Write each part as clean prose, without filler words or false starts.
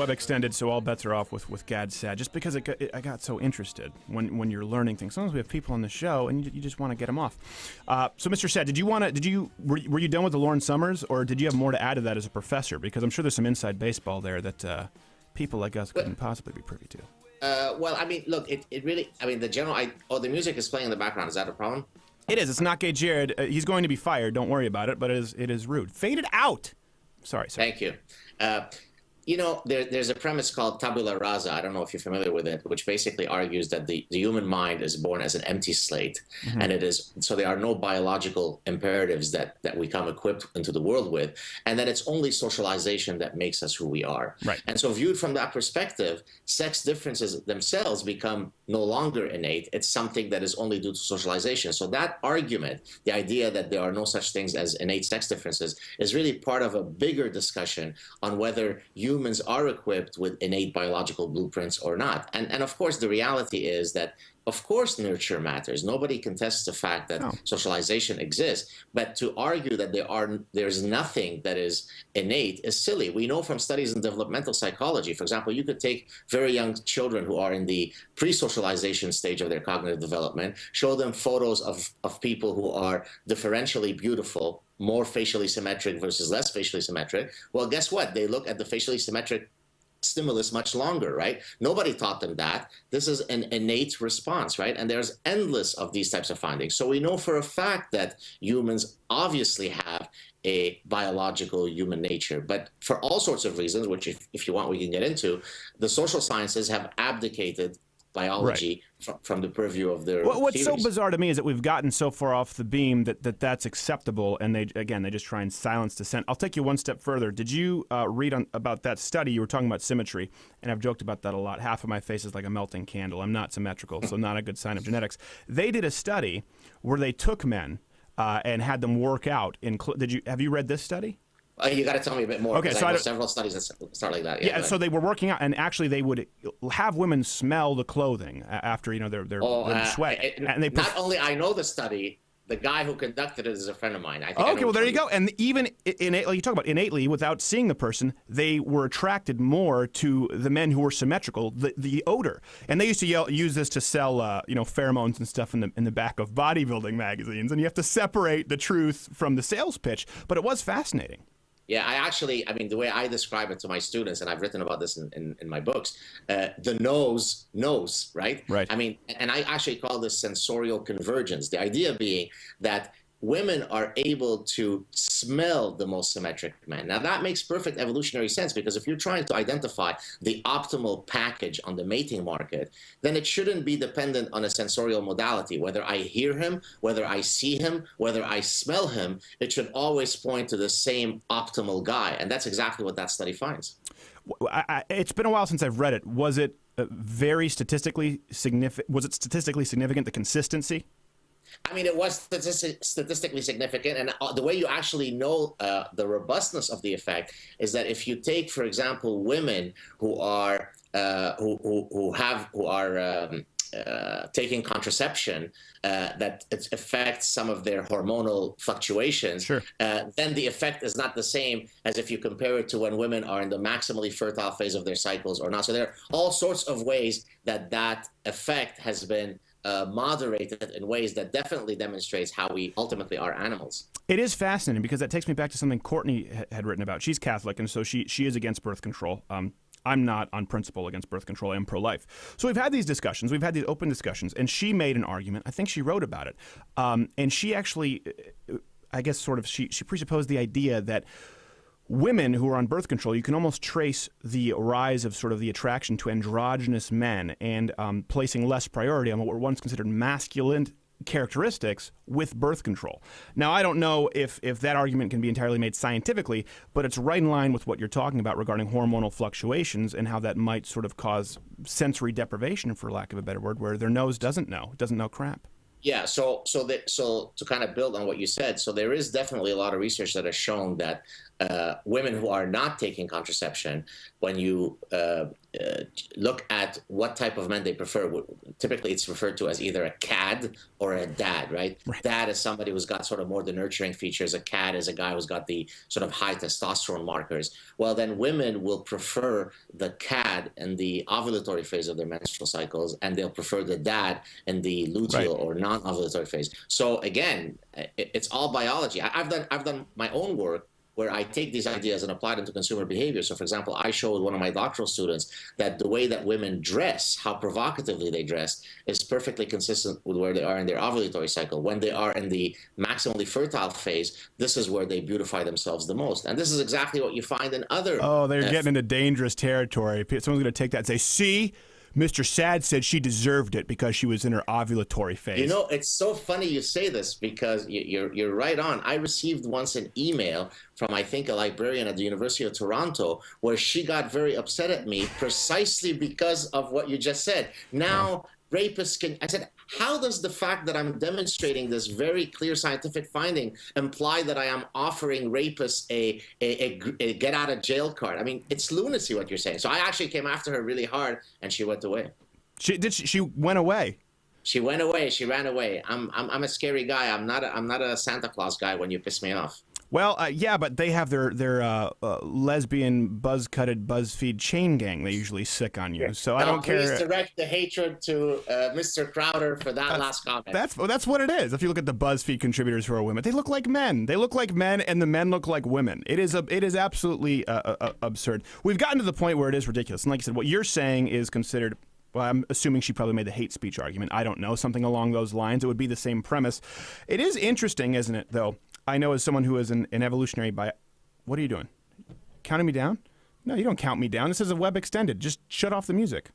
web extended, so all bets are off with Gad Saad, just because I got so interested when you're learning things. Sometimes we have people on the show, and you just want to get them off. So, Mr. Saad, were you done with the Lawrence Summers, or did you have more to add to that as a professor? Because I'm sure there's some inside baseball there that people like us couldn't possibly be privy to. Well, I mean, look, it really, I mean, the music is playing in the background. Is that a problem? It is. It's not Gay Jared. He's going to be fired. Don't worry about it, but it is rude. Fade it out. Sorry. Thank you. You know, there's a premise called tabula rasa. I don't know if you're familiar with it, which basically argues that the human mind is born as an empty slate, and so there are no biological imperatives that we come equipped into the world with, and that it's only socialization that makes us who we are. Right. And so viewed from that perspective, sex differences themselves become no longer innate. It's something that is only due to socialization. So that argument, the idea that there are no such things as innate sex differences, is really part of a bigger discussion on whether humans are equipped with innate biological blueprints or not. And of course, the reality is that, of course, nurture matters. Nobody contests the fact that socialization exists. But to argue that there's nothing that is innate is silly. We know from studies in developmental psychology, for example, you could take very young children who are in the pre-socialization stage of their cognitive development, show them photos of people who are differentially beautiful, more facially symmetric versus less facially symmetric. Well, guess what? They look at the facially symmetric stimulus much longer, right? Nobody taught them that. This is an innate response, right? And there's endless of these types of findings. So we know for a fact that humans obviously have a biological human nature, but for all sorts of reasons, which if you want, we can get into, the social sciences have abdicated biology from the purview of their what's theories. so bizarre to me is that we've gotten so far off the beam that's acceptable, and they just try and silence dissent. I'll take you one step further. Did you read about that study? You were talking about symmetry, and I've joked about that a lot. Half of my face is like a melting candle. I'm not symmetrical, so not a good sign of genetics. They did a study where they took men and had them work out. Have you read this study? You got to tell me a bit more. Okay, so I know several studies that start like that. Yeah, so they were working out, and actually they would have women smell the clothing after they're sweating. And they not only I know the study, the guy who conducted it is a friend of mine. Okay, well there you go. And even innately, you talk about innately, without seeing the person, they were attracted more to the men who were symmetrical, the odor. And they used to use this to sell pheromones and stuff in the back of bodybuilding magazines. And you have to separate the truth from the sales pitch. But it was fascinating. Yeah, I mean, the way I describe it to my students, and I've written about this in my books, the nose knows, right? Right. I mean, and I actually call this sensorial convergence. The idea being that women are able to smell the most symmetric men. Now, that makes perfect evolutionary sense, because if you're trying to identify the optimal package on the mating market, then it shouldn't be dependent on a sensorial modality. Whether I hear him, whether I see him, whether I smell him, it should always point to the same optimal guy. And that's exactly what that study finds. It's been a while since I've read it. Was it very statistically significant? Was it statistically significant, the consistency? I mean, it was statistically significant, and the way you actually know the robustness of the effect is that if you take, for example, women who are taking contraception, that it affects some of their hormonal fluctuations, sure. Then the effect is not the same as if you compare it to when women are in the maximally fertile phase of their cycles or not. So there are all sorts of ways that effect has been moderated in ways that definitely demonstrates how we ultimately are animals. It is fascinating, because that takes me back to something Courtney had written about. She's Catholic, and so she is against birth control. I'm not on principle against birth control. I am pro-life. So we've had these discussions. We've had these open discussions, and she made an argument. I think she wrote about it. And she actually, I guess she presupposed the idea that women who are on birth control, you can almost trace the rise of sort of the attraction to androgynous men, and placing less priority on what were once considered masculine characteristics with birth control. Now, I don't know if that argument can be entirely made scientifically, but it's right in line with what you're talking about regarding hormonal fluctuations and how that might sort of cause sensory deprivation, for lack of a better word, where their nose doesn't know crap. Yeah, so to kind of build on what you said, so there is definitely a lot of research that has shown that women who are not taking contraception, when you look at what type of men they prefer. Typically, it's referred to as either a cad or a dad, right? Dad is somebody who's got sort of more the nurturing features. A cad is a guy who's got the sort of high testosterone markers. Well, then women will prefer the cad in the ovulatory phase of their menstrual cycles, and they'll prefer the dad in the luteal or non-ovulatory phase. So again, it's all biology. I've done my own work where I take these ideas and apply them to consumer behavior. So, for example, I showed one of my doctoral students that the way that women dress, how provocatively they dress, is perfectly consistent with where they are in their ovulatory cycle. When they are in the maximally fertile phase, this is where they beautify themselves the most. And this is exactly what you find in other... Oh, they're getting into dangerous territory. Someone's going to take that and say, see? Mr. Saad said she deserved it because she was in her ovulatory phase. You know, it's so funny you say this because you're right on. I received once an email from, I think, a librarian at the University of Toronto where she got very upset at me precisely because of what you just said. Now, rapists can... I said, how does the fact that I'm demonstrating this very clear scientific finding imply that I am offering rapists a get-out-of-jail card? I mean, it's lunacy what you're saying. So I actually came after her really hard, and she went away. She went away? She went away. She ran away. I'm a scary guy. I'm not a Santa Claus guy when you piss me off. Well, yeah, but they have their lesbian buzz-cutted BuzzFeed chain gang. They usually sick on you, so I don't care. Please direct the hatred to Mr. Crowder for that last comment. That's what it is. If you look at the BuzzFeed contributors who are women, they look like men. They look like men, and the men look like women. It is absolutely absurd. We've gotten to the point where it is ridiculous. And like I said, what you're saying is considered. Well, I'm assuming she probably made the hate speech argument. I don't know, something along those lines. It would be the same premise. It is interesting, isn't it, though? I know as someone who is an evolutionary what are you doing? Counting me down? No, you don't count me down. This is a web extended. Just shut off the music.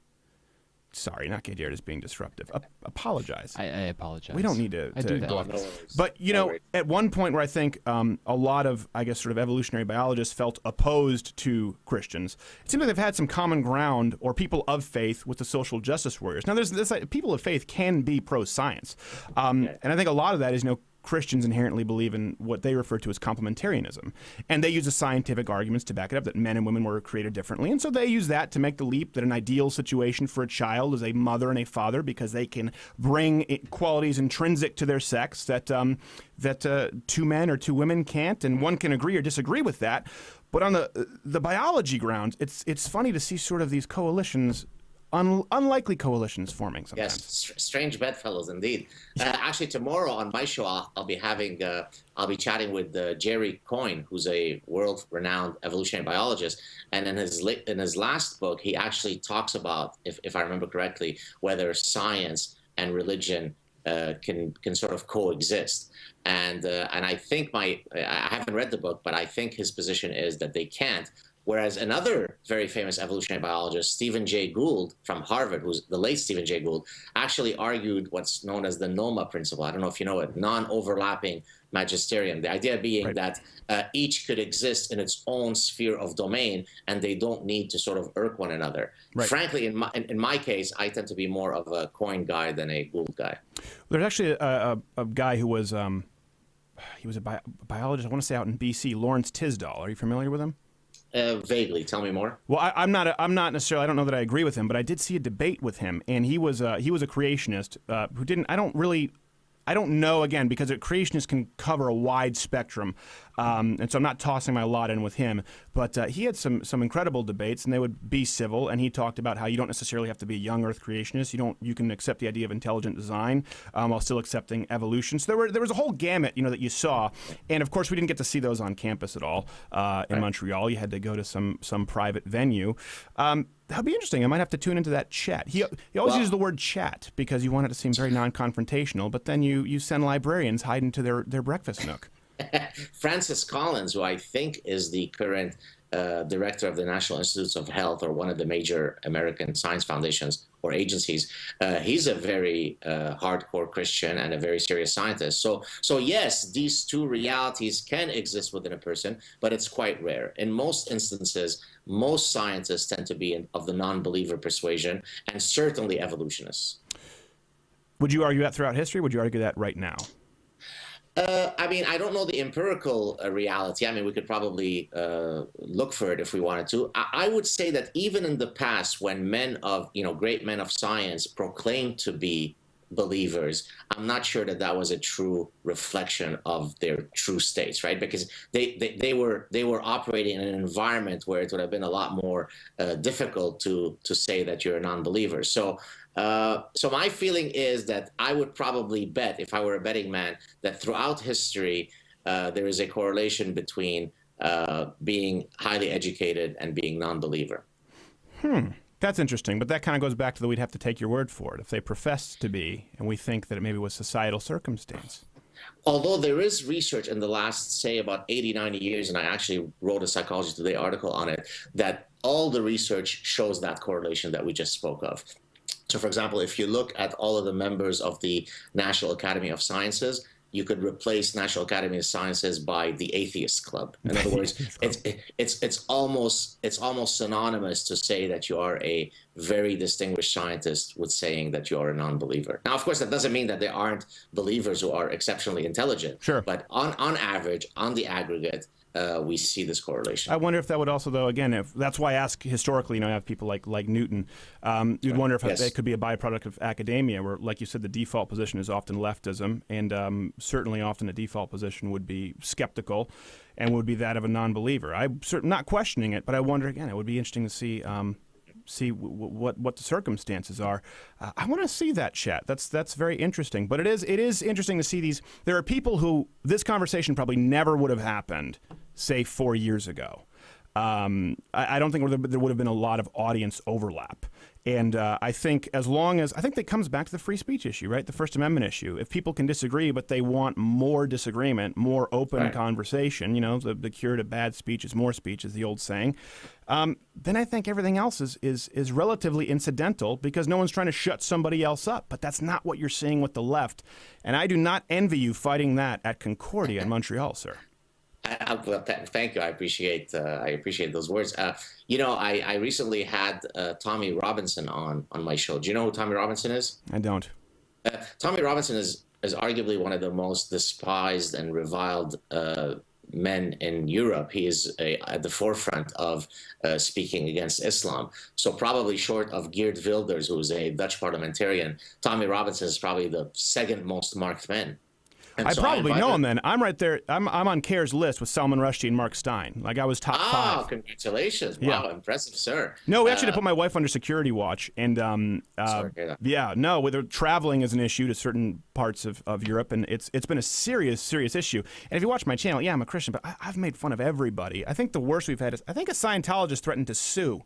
Sorry, not Gay is being disruptive. Apologize. I apologize. We don't need to do that. go off. But, you know, at one point where I think a lot of, I guess, sort of evolutionary biologists felt opposed to Christians, it seems like they've had some common ground or people of faith with the social justice warriors. Now, there's this, people of faith can be pro-science. And I think a lot of that is, you know, Christians inherently believe in what they refer to as complementarianism. And they use the scientific arguments to back it up that men and women were created differently. And so they use that to make the leap that an ideal situation for a child is a mother and a father because they can bring qualities intrinsic to their sex that two men or two women can't. And one can agree or disagree with that. But on the biology grounds, it's funny to see sort of these coalitions, unlikely coalitions forming sometimes. Yes, strange bedfellows indeed. Actually, tomorrow on my show, I'll be chatting with Jerry Coyne, who's a world-renowned evolutionary biologist, and in his last book, he actually talks about, if I remember correctly, whether science and religion can sort of coexist. And I think I haven't read the book, but I think his position is that they can't. Whereas another very famous evolutionary biologist, Stephen Jay Gould from Harvard, who's the late Stephen Jay Gould, actually argued what's known as the NOMA principle. I don't know if you know it, non-overlapping magisterium. The idea being that each could exist in its own sphere of domain, and they don't need to sort of irk one another. Right. Frankly, in my case, I tend to be more of a Coyne guy than a Gould guy. There's actually a guy who was he was a biologist, I want to say out in BC, Lawrence Tisdall. Are you familiar with him? Vaguely. Tell me more. Well, I'm not necessarily. I don't know that I agree with him, but I did see a debate with him, and he was a creationist who didn't. I don't know, again, because creationists can cover a wide spectrum, and so I'm not tossing my lot in with him. But he had some incredible debates, and they would be civil. And he talked about how you don't necessarily have to be a young Earth creationist. You can accept the idea of intelligent design while still accepting evolution. So there was a whole gamut, that you saw. And of course, we didn't get to see those on campus at all in Montreal. You had to go to some private venue. That'd be interesting. I might have to tune into that chat. He always uses the word chat because you want it to seem very non-confrontational, but then you send librarians hide into their breakfast nook. Francis Collins, who I think is the current director of the National Institutes of Health, or one of the major American science foundations or agencies, he's a very hardcore Christian and a very serious scientist. So yes, these two realities can exist within a person, but it's quite rare. In most instances, most scientists tend to be of the non-believer persuasion, and certainly evolutionists. Would you argue that throughout history? Would you argue that right now? I mean, I don't know the empirical reality. I mean, we could probably look for it if we wanted to. I would say that even in the past, when men of, great men of science proclaimed to be believers, I'm not sure that that was a true reflection of their true states, right? Because they were operating in an environment where it would have been a lot more difficult to say that you're a non-believer. So my feeling is that I would probably bet, if I were a betting man, that throughout history there is a correlation between being highly educated and being non-believer. That's interesting, but that kind of goes back to the we'd have to take your word for it. If they profess to be, and we think that it maybe was societal circumstance. Although there is research in the last, say, about 80, 90 years, and I actually wrote a Psychology Today article on it, that all the research shows that correlation that we just spoke of. So, for example, if you look at all of the members of the National Academy of Sciences, you could replace National Academy of Sciences by the Atheist Club. In other words, it's almost synonymous to say that you are a very distinguished scientist with saying that you are a non-believer. Now, of course, that doesn't mean that there aren't believers who are exceptionally intelligent. Sure. But on average, on the aggregate, we see this correlation. I wonder if that would also, though, again, if that's why I ask historically, you have people like Newton. You'd wonder if it could be a byproduct of academia, where, like you said, the default position is often leftism, and certainly often the default position would be skeptical, and would be that of a non-believer. I'm not questioning it, but I wonder again. It would be interesting to see. What the circumstances are. I want to see that, chat. That's very interesting. But it is interesting to see these. There are people who this conversation probably never would have happened, say, 4 years ago. I don't think there would have been a lot of audience overlap. And I think that comes back to the free speech issue, right? The First Amendment issue. If people can disagree, but they want more disagreement, more open conversation, the cure to bad speech is more speech, is the old saying. Then I think everything else is relatively incidental, because no one's trying to shut somebody else up. But that's not what you're seeing with the left. And I do not envy you fighting that at Concordia in Montreal, sir. Well, thank you. I appreciate those words. I recently had Tommy Robinson on my show. Do you know who Tommy Robinson is? I don't. Tommy Robinson is arguably one of the most despised and reviled men in Europe. He is at the forefront of speaking against Islam. So probably short of Geert Wilders, who is a Dutch parliamentarian, Tommy Robinson is probably the second most marked man. I probably know him then. I'm right there. I'm on CARE's list with Salman Rushdie and Mark Stein. Like, I was top 5. Oh, congratulations. Wow, impressive, sir. No, we actually had to put my wife under security watch. And traveling is an issue to certain parts of Europe. And it's been a serious issue. And if you watch my channel, I'm a Christian, but I've made fun of everybody. I think the worst we've had is, I think a Scientologist threatened to sue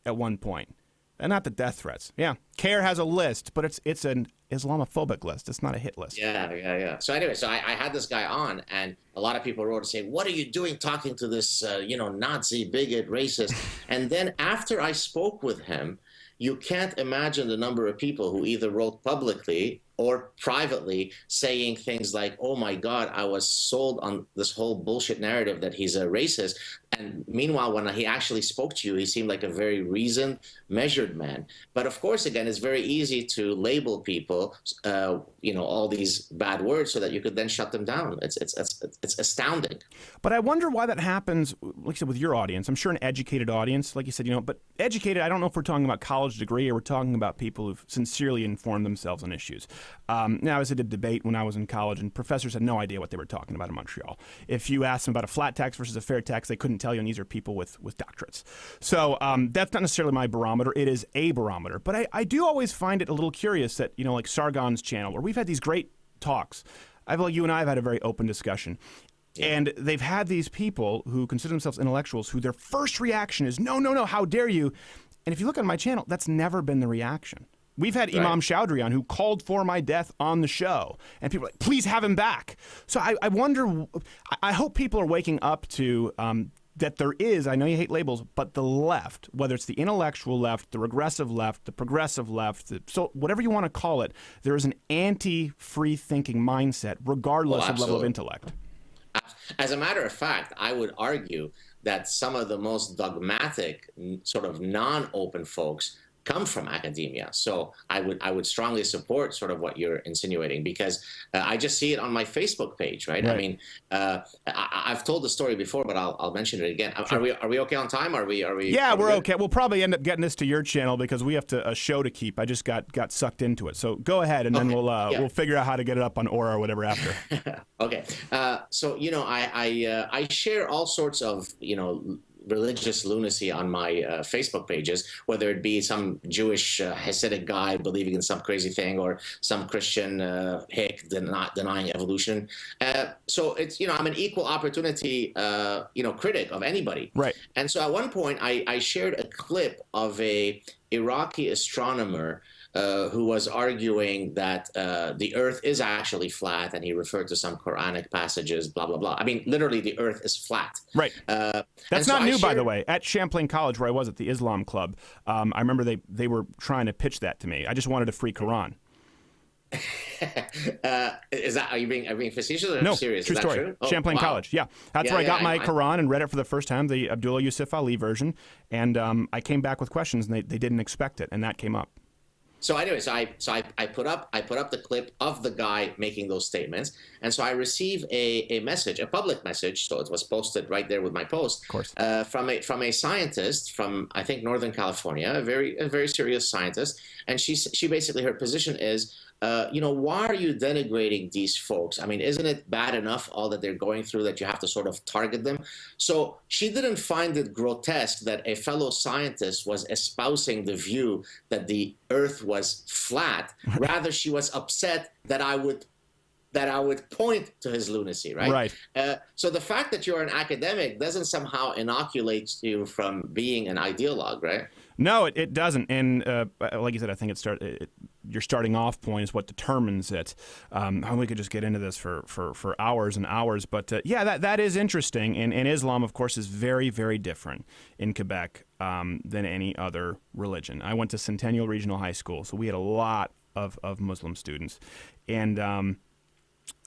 at one point. And not the death threats. Yeah. CARE has a list, but it's an Islamophobic list. It's not a hit list. Yeah. So anyway, I had this guy on, and a lot of people wrote to say, what are you doing talking to this, Nazi, bigot, racist? And then after I spoke with him, you can't imagine the number of people who either wrote publicly or privately saying things like, oh my God, I was sold on this whole bullshit narrative that he's a racist. And meanwhile, when he actually spoke to you, he seemed like a very reasoned, measured man. But of course, again, it's very easy to label people, all these bad words so that you could then shut them down. It's astounding. But I wonder why that happens, like I said, with your audience. I'm sure an educated audience, like you said, but educated, I don't know if we're talking about college degree or we're talking about people who've sincerely informed themselves on issues. Now, I was at a debate when I was in college, and professors had no idea what they were talking about in Montreal. If you asked them about a flat tax versus a fair tax, they couldn't tell you, and these are people with doctorates. So that's not necessarily my barometer. It is a barometer. But I do always find it a little curious that, like Sargon's channel, where we've had these great talks. I feel like you and I have had a very open discussion. And they've had these people who consider themselves intellectuals who their first reaction is, no, how dare you? And if you look on my channel, that's never been the reaction. We've had Imam Chowdhury on, who called for my death on the show. And people are like, please have him back. So I wonder, I hope people are waking up to that there is, I know you hate labels, but the left, whether it's the intellectual left, the regressive left, the progressive left, so whatever you want to call it, there is an anti-free thinking mindset, regardless of level of intellect. As a matter of fact, I would argue that some of the most dogmatic, sort of non-open folks come from academia. So I would strongly support sort of what you're insinuating, because I just see it on my Facebook page, right? I mean, I've told the story before, but I'll mention it again. Sure. Are we okay on time? Yeah, we're okay. We'll probably end up getting this to your channel because we have a show to keep. I just got sucked into it. So go ahead, and then we'll figure out how to get it up on Aura or whatever after. Okay. So I share all sorts of religious lunacy on my Facebook pages, whether it be some Jewish Hasidic guy believing in some crazy thing, or some Christian hick denying evolution. So it's, I'm an equal opportunity, critic of anybody. Right. And so at one point I shared a clip of a Iraqi astronomer who was arguing that the Earth is actually flat, and he referred to some Quranic passages, blah, blah, blah. I mean, literally, the Earth is flat. Right. That's not new, by the way. At Champlain College, where I was at the Islam Club, I remember they were trying to pitch that to me. I just wanted a free Quran. Are you being facetious or no, serious? True story. True? Oh, Champaign wow. College. Yeah, that's where I got my Quran and read it for the first time, the Abdullah Yusuf Ali version, and I came back with questions, and they didn't expect it, and that came up. So anyway, I put up the clip of the guy making those statements, and so I receive a message, a public message. So it was posted right there with my post, of course, from a scientist from, I think, Northern California, a very serious scientist, and she basically, her position is, why are you denigrating these folks? I mean, isn't it bad enough all that they're going through that you have to sort of target them? So she didn't find it grotesque that a fellow scientist was espousing the view that the Earth was flat. Rather, she was upset that I would point to his lunacy, right? Right. So the fact that you're an academic doesn't somehow inoculate you from being an ideologue, right? No, it doesn't. And like you said, I think your starting off point is what determines it. We could just get into this for hours and hours. But that is interesting. And Islam, of course, is very, very different in Quebec than any other religion. I went to Centennial Regional High School, so we had a lot of Muslim students. And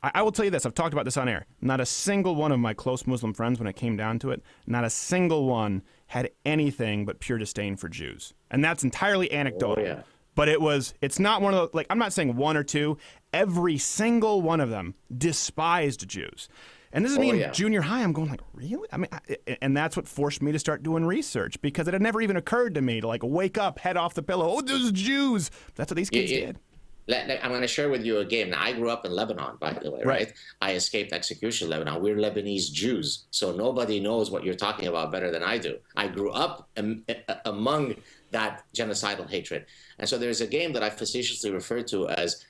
I will tell you this. I've talked about this on air. Not a single one of my close Muslim friends, when it came down to it, not a single one had anything but pure disdain for Jews. And that's entirely anecdotal. Oh, yeah. But it's not one of those, like, I'm not saying one or two. Every single one of them despised Jews. And this is me in junior high. I'm going like, really? I mean, and that's what forced me to start doing research, because it had never even occurred to me to like wake up, head off the pillow. Oh, those Jews. That's what these kids did. I'm going to share with you a game. Now, I grew up in Lebanon, by the way, right? I escaped execution in Lebanon. We're Lebanese Jews, so nobody knows what you're talking about better than I do. I grew up among that genocidal hatred. And so there's a game that I facetiously refer to as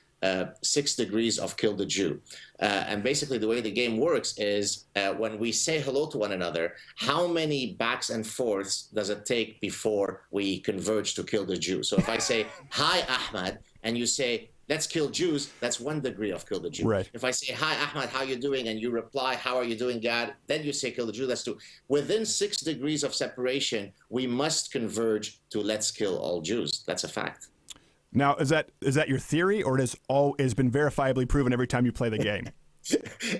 6 Degrees of Kill the Jew. And basically the way the game works is when we say hello to one another, how many backs and forths does it take before we converge to kill the Jew? So if I say, hi, Ahmad, and you say, let's kill Jews, that's 1 degree of kill the Jew. Right. If I say, hi, Ahmad, how you doing? And you reply, how are you doing, Gad? Then you say, kill the Jew, that's 2. Within 6 degrees of separation, we must converge to let's kill all Jews. That's a fact. Now, is that your theory, or it has been verifiably proven every time you play the game?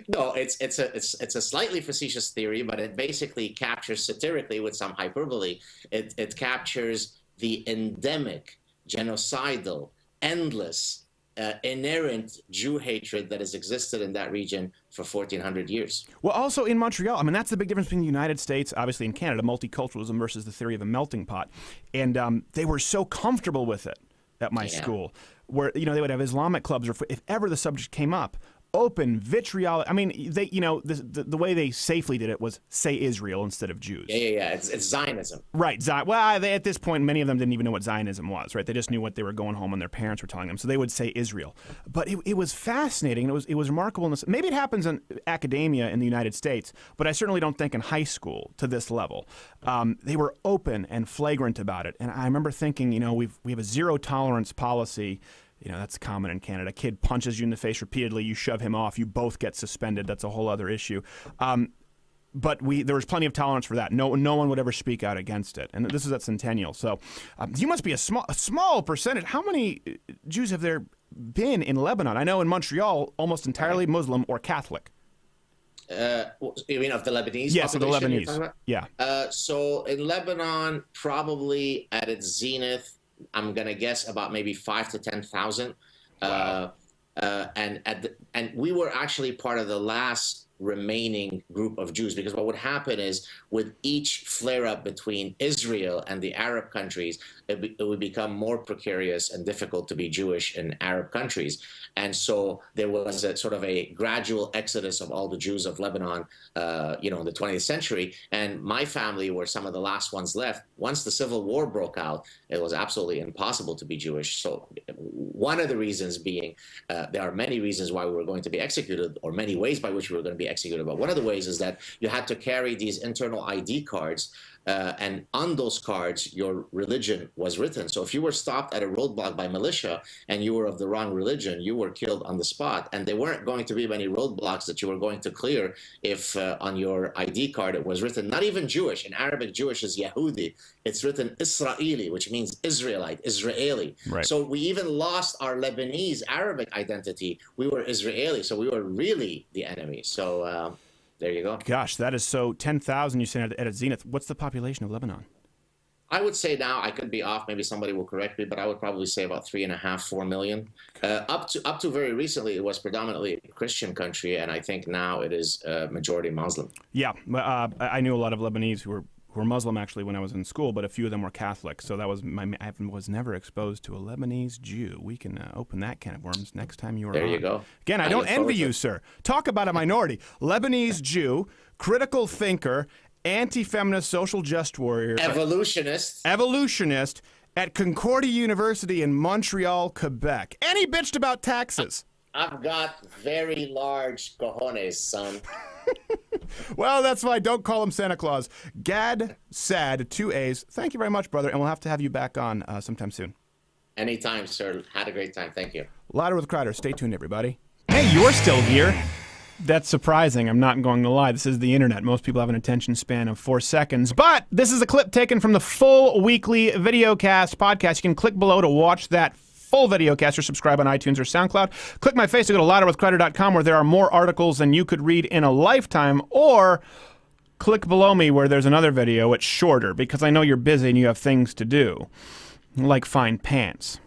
No, it's a slightly facetious theory, but it basically captures satirically, with some hyperbole, it captures the endemic, genocidal, endless, inerrant Jew hatred that has existed in that region for 1,400 years. Well, also in Montreal, I mean, that's the big difference between the United States, obviously, and Canada, multiculturalism versus the theory of a melting pot. And they were so comfortable with it at my school, where, they would have Islamic clubs, or if ever the subject came up, open, vitriolic. I mean, they, the way they safely did it was say Israel instead of Jews. Yeah. It's Zionism. Right. Well, at this point, many of them didn't even know what Zionism was, right? They just knew what they were going home and their parents were telling them. So they would say Israel. But it was fascinating. It was remarkable. Maybe it happens in academia in the United States, but I certainly don't think in high school to this level. They were open and flagrant about it. And I remember thinking, we have a zero tolerance policy. That's common in Canada. A kid punches you in the face repeatedly, you shove him off, you both get suspended. That's a whole other issue. But there was plenty of tolerance for that. No one would ever speak out against it. And this is at Centennial. So you must be a small percentage. How many Jews have there been in Lebanon? I know in Montreal, almost entirely Muslim or Catholic. You mean of the Lebanese? Yes, of the Lebanese. Yeah. So in Lebanon, probably at its zenith, I'm gonna guess about maybe 5 to 10,000. Wow. And we were actually part of the last remaining group of Jews, because what would happen is with each flare-up between Israel and the Arab countries, it would become more precarious and difficult to be Jewish in Arab countries. And so there was a sort of a gradual exodus of all the Jews of Lebanon, in the 20th century. And my family were some of the last ones left. Once the Civil War broke out, it was absolutely impossible to be Jewish. So one of the reasons being, there are many reasons why we were going to be executed, or many ways by which we were going to be executed. But one of the ways is that you had to carry these internal ID cards, and on those cards, your religion was written. So if you were stopped at a roadblock by militia and you were of the wrong religion, you were killed on the spot. And there weren't going to be many roadblocks that you were going to clear if on your ID card it was written, not even Jewish. In Arabic, Jewish is Yahudi. It's written Israeli, which means Israelite, Israeli. Right. So we even lost our Lebanese Arabic identity. We were Israeli, so we were really the enemy. So there you go. Gosh, that is so 10,000 you said at its zenith. What's the population of Lebanon? I would say now, I could be off, maybe somebody will correct me, but I would probably say about 3.5, 4 million. Up to very recently, it was predominantly a Christian country, and I think now it is majority Muslim. Yeah, I knew a lot of Lebanese who were Muslim actually when I was in school, but a few of them were Catholic. So that was I was never exposed to a Lebanese Jew. We can open that can of worms next time you are on. There you go. Again, I don't envy you, sir. Talk about a minority. Lebanese Jew, critical thinker, anti-feminist social just warrior. Evolutionist At Concordia University in Montreal, Quebec. And he bitched about taxes. I've got very large cojones, son. Well, that's why don't call him Santa Claus. Gad Saad, 2 A's. Thank you very much, brother, and we'll have to have you back on sometime soon. Anytime, sir. Had a great time. Thank you. Louder with Crowder. Stay tuned, everybody. Hey, you're still here. That's surprising. I'm not going to lie. This is the internet. Most people have an attention span of 4 seconds. But this is a clip taken from the full weekly videocast podcast. You can click below to watch that full videocast or subscribe on iTunes or SoundCloud. Click my face to go to louderwithcrowder.com, where there are more articles than you could read in a lifetime, or click below me where there's another video. It's shorter because I know you're busy and you have things to do, like find pants.